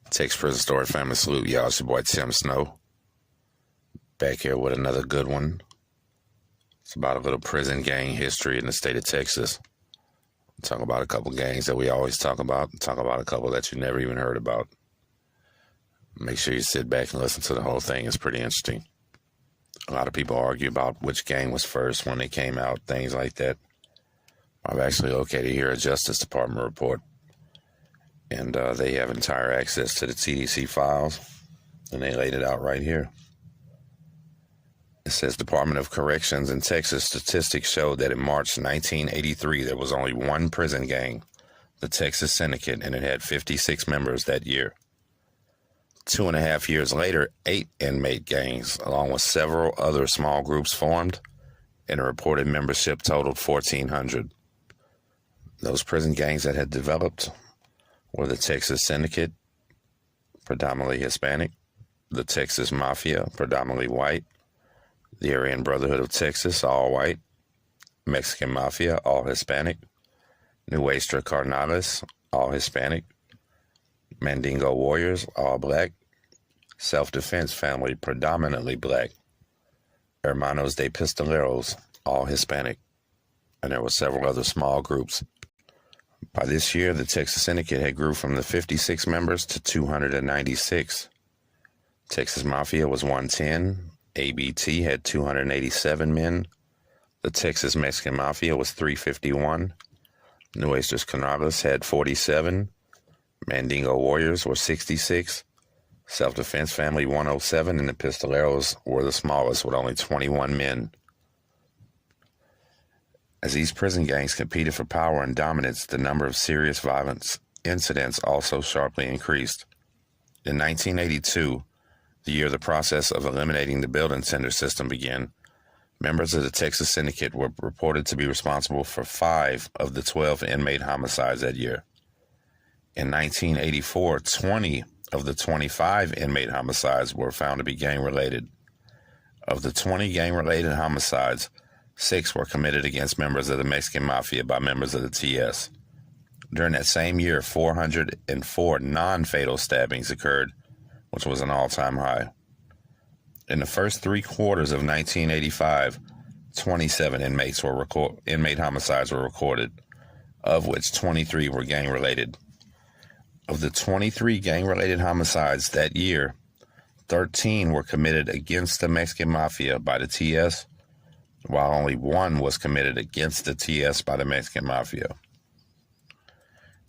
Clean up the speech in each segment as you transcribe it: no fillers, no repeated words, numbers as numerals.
Texas Prison Story family salute, y'all. It's your boy Tim Snow. Back here with another good one. It's about a little prison gang history in the state of Texas. Talk about a couple gangs that we always talk about. Talk about a couple that you never even heard about. Make sure you sit back and listen to the whole thing. It's pretty interesting. A lot of people argue about which gang was first when they came out, things like that. I've actually located here a Justice Department report. And they have entire access to the TDC files, and they laid it out right here. It says Department of Corrections in Texas statistics showed that in March 1983, there was only one prison gang, the Texas Syndicate, and it had 56 members that year. 2.5 years later, 8 inmate gangs, along with several other small groups, formed, and a reported membership totaled 1,400. Those prison gangs that had developed were the Texas Syndicate, predominantly Hispanic, the Texas Mafia, predominantly white, the Aryan Brotherhood of Texas, all white, Mexican Mafia, all Hispanic, Nuestra Carnales, all Hispanic, Mandingo Warriors, all black, Self-Defense Family, predominantly black, Hermanos de Pistoleros, all Hispanic, and there were several other small groups. By this year, the Texas Syndicate had grew from the 56 members to 296. Texas Mafia was 110. ABT had 287 men. The Texas Mexican Mafia was 351. Nuestras Carnales had 47. Mandingo Warriors were 66. Self-Defense Family 107, and the Pistoleros were the smallest with only 21 men. As these prison gangs competed for power and dominance, the number of serious violence incidents also sharply increased. In 1982, the year the process of eliminating the building tender system began, members of the Texas Syndicate were reported to be responsible for 5 of the 12 inmate homicides that year. In 1984, 20 of the 25 inmate homicides were found to be gang-related. Of the 20 gang-related homicides, 6 were committed against members of the Mexican Mafia by members of the TS. During that same year, 404 non-fatal stabbings occurred, which was an all-time high. In the first 3 quarters of 1985, 27 inmate homicides were recorded, of which 23 were gang-related. Of the 23 gang-related homicides that year, 13 were committed against the Mexican Mafia by the TS, while only 1 was committed against the TS by the Mexican Mafia.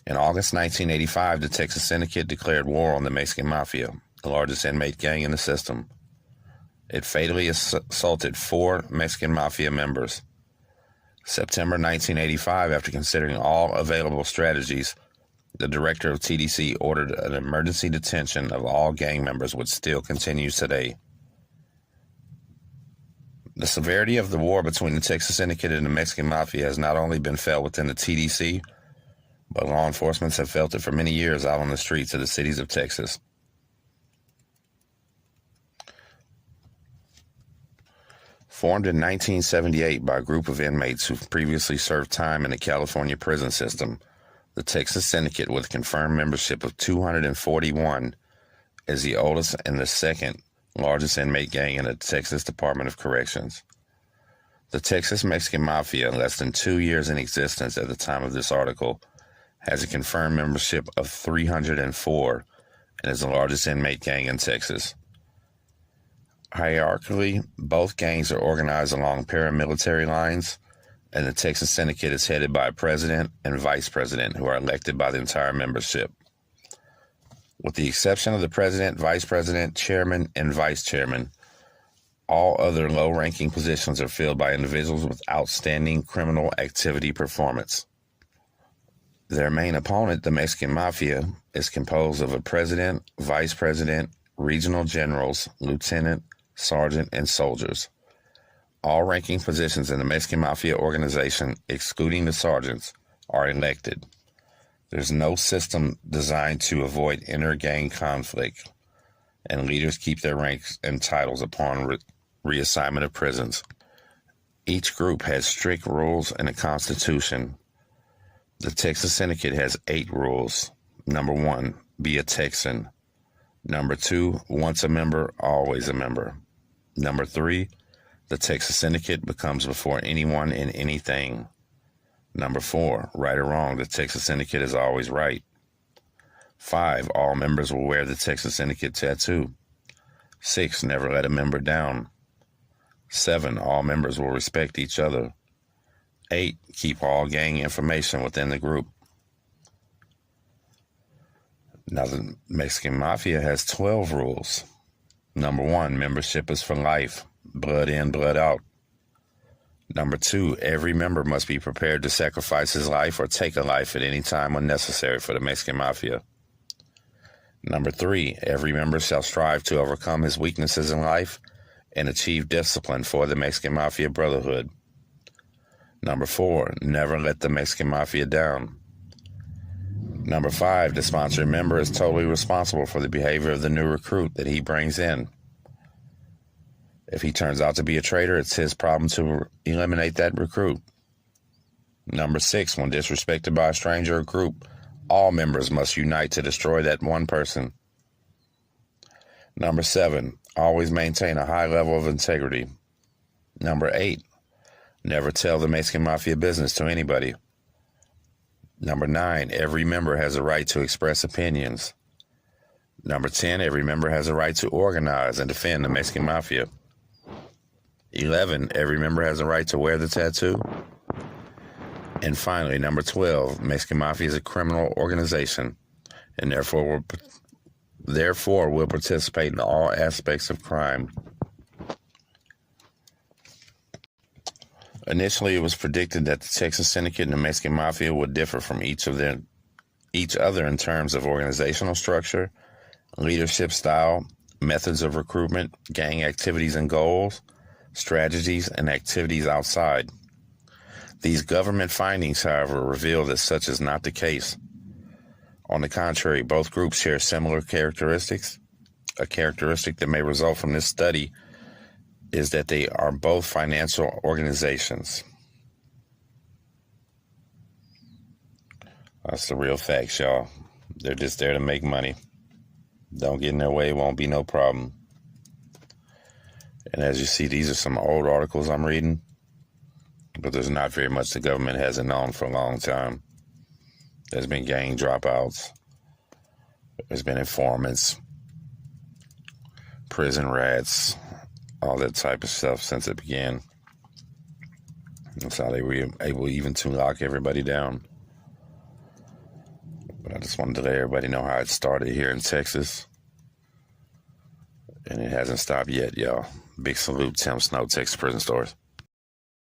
In August 1985, the Texas Syndicate declared war on the Mexican Mafia, the largest inmate gang in the system. It fatally assaulted 4 Mexican Mafia members. September 1985, after considering all available strategies, the director of TDC ordered an emergency detention of all gang members, which still continues today. The severity of the war between the Texas Syndicate and the Mexican Mafia has not only been felt within the TDC, but law enforcement have felt it for many years out on the streets of the cities of Texas. Formed in 1978 by a group of inmates who previously served time in the California prison system, the Texas Syndicate, with confirmed membership of 241, is the oldest and the second largest inmate gang in the Texas Department of Corrections. The Texas Mexican Mafia, less than 2 years in existence at the time of this article, has a confirmed membership of 304 and is the largest inmate gang in Texas. Hierarchically, both gangs are organized along paramilitary lines, and the Texas Syndicate is headed by a president and vice president who are elected by the entire membership. With the exception of the president, vice president, chairman, and vice chairman, all other low-ranking positions are filled by individuals with outstanding criminal activity performance. Their main opponent, the Mexican Mafia, is composed of a president, vice president, regional generals, lieutenant, sergeant, and soldiers. All ranking positions in the Mexican Mafia organization, excluding the sergeants, are elected. There's no system designed to avoid inter-gang conflict, and leaders keep their ranks and titles upon reassignment of prisons. Each group has strict rules and a constitution. The Texas Syndicate has 8 rules. Number 1, be a Texan. Number 2, once a member, always a member. Number 3, the Texas Syndicate becomes before anyone and anything. Number 4, right or wrong, the Texas Syndicate is always right. 5, all members will wear the Texas Syndicate tattoo. 6, never let a member down. 7, all members will respect each other. 8, keep all gang information within the group. Now, the Mexican Mafia has 12 rules. Number 1, membership is for life. Blood in, blood out. Number 2, every member must be prepared to sacrifice his life or take a life at any time when necessary for the Mexican Mafia. Number 3, every member shall strive to overcome his weaknesses in life and achieve discipline for the Mexican Mafia Brotherhood. Number 4, never let the Mexican Mafia down. Number 5, the sponsored member is totally responsible for the behavior of the new recruit that he brings in. If he turns out to be a traitor, it's his problem to eliminate that recruit. Number 6, when disrespected by a stranger or group, all members must unite to destroy that one person. Number 7, always maintain a high level of integrity. Number 8, never tell the Mexican Mafia business to anybody. Number 9, every member has a right to express opinions. Number 10, every member has a right to organize and defend the Mexican Mafia. 11, every member has a right to wear the tattoo. And finally, number 12, Mexican Mafia is a criminal organization and therefore will participate in all aspects of crime. Initially, it was predicted that the Texas Syndicate and the Mexican Mafia would differ from each other in terms of organizational structure, leadership style, methods of recruitment, gang activities and goals, strategies, and activities outside. These government findings, however, reveal that such is not the case. On the contrary, both groups share similar characteristics. A characteristic that may result from this study is that they are both financial organizations. That's the real facts, y'all. They're just there to make money. Don't get in their way, won't be no problem. And as you see, these are some old articles I'm reading, but there's not very much the government hasn't known for a long time. There's been gang dropouts. There's been informants, prison rats, all that type of stuff since it began. That's how they were able even to lock everybody down. But I just wanted to let everybody know how it started here in Texas. And it hasn't stopped yet, y'all. Big salute, Tim Snow, Texas Prison Stories.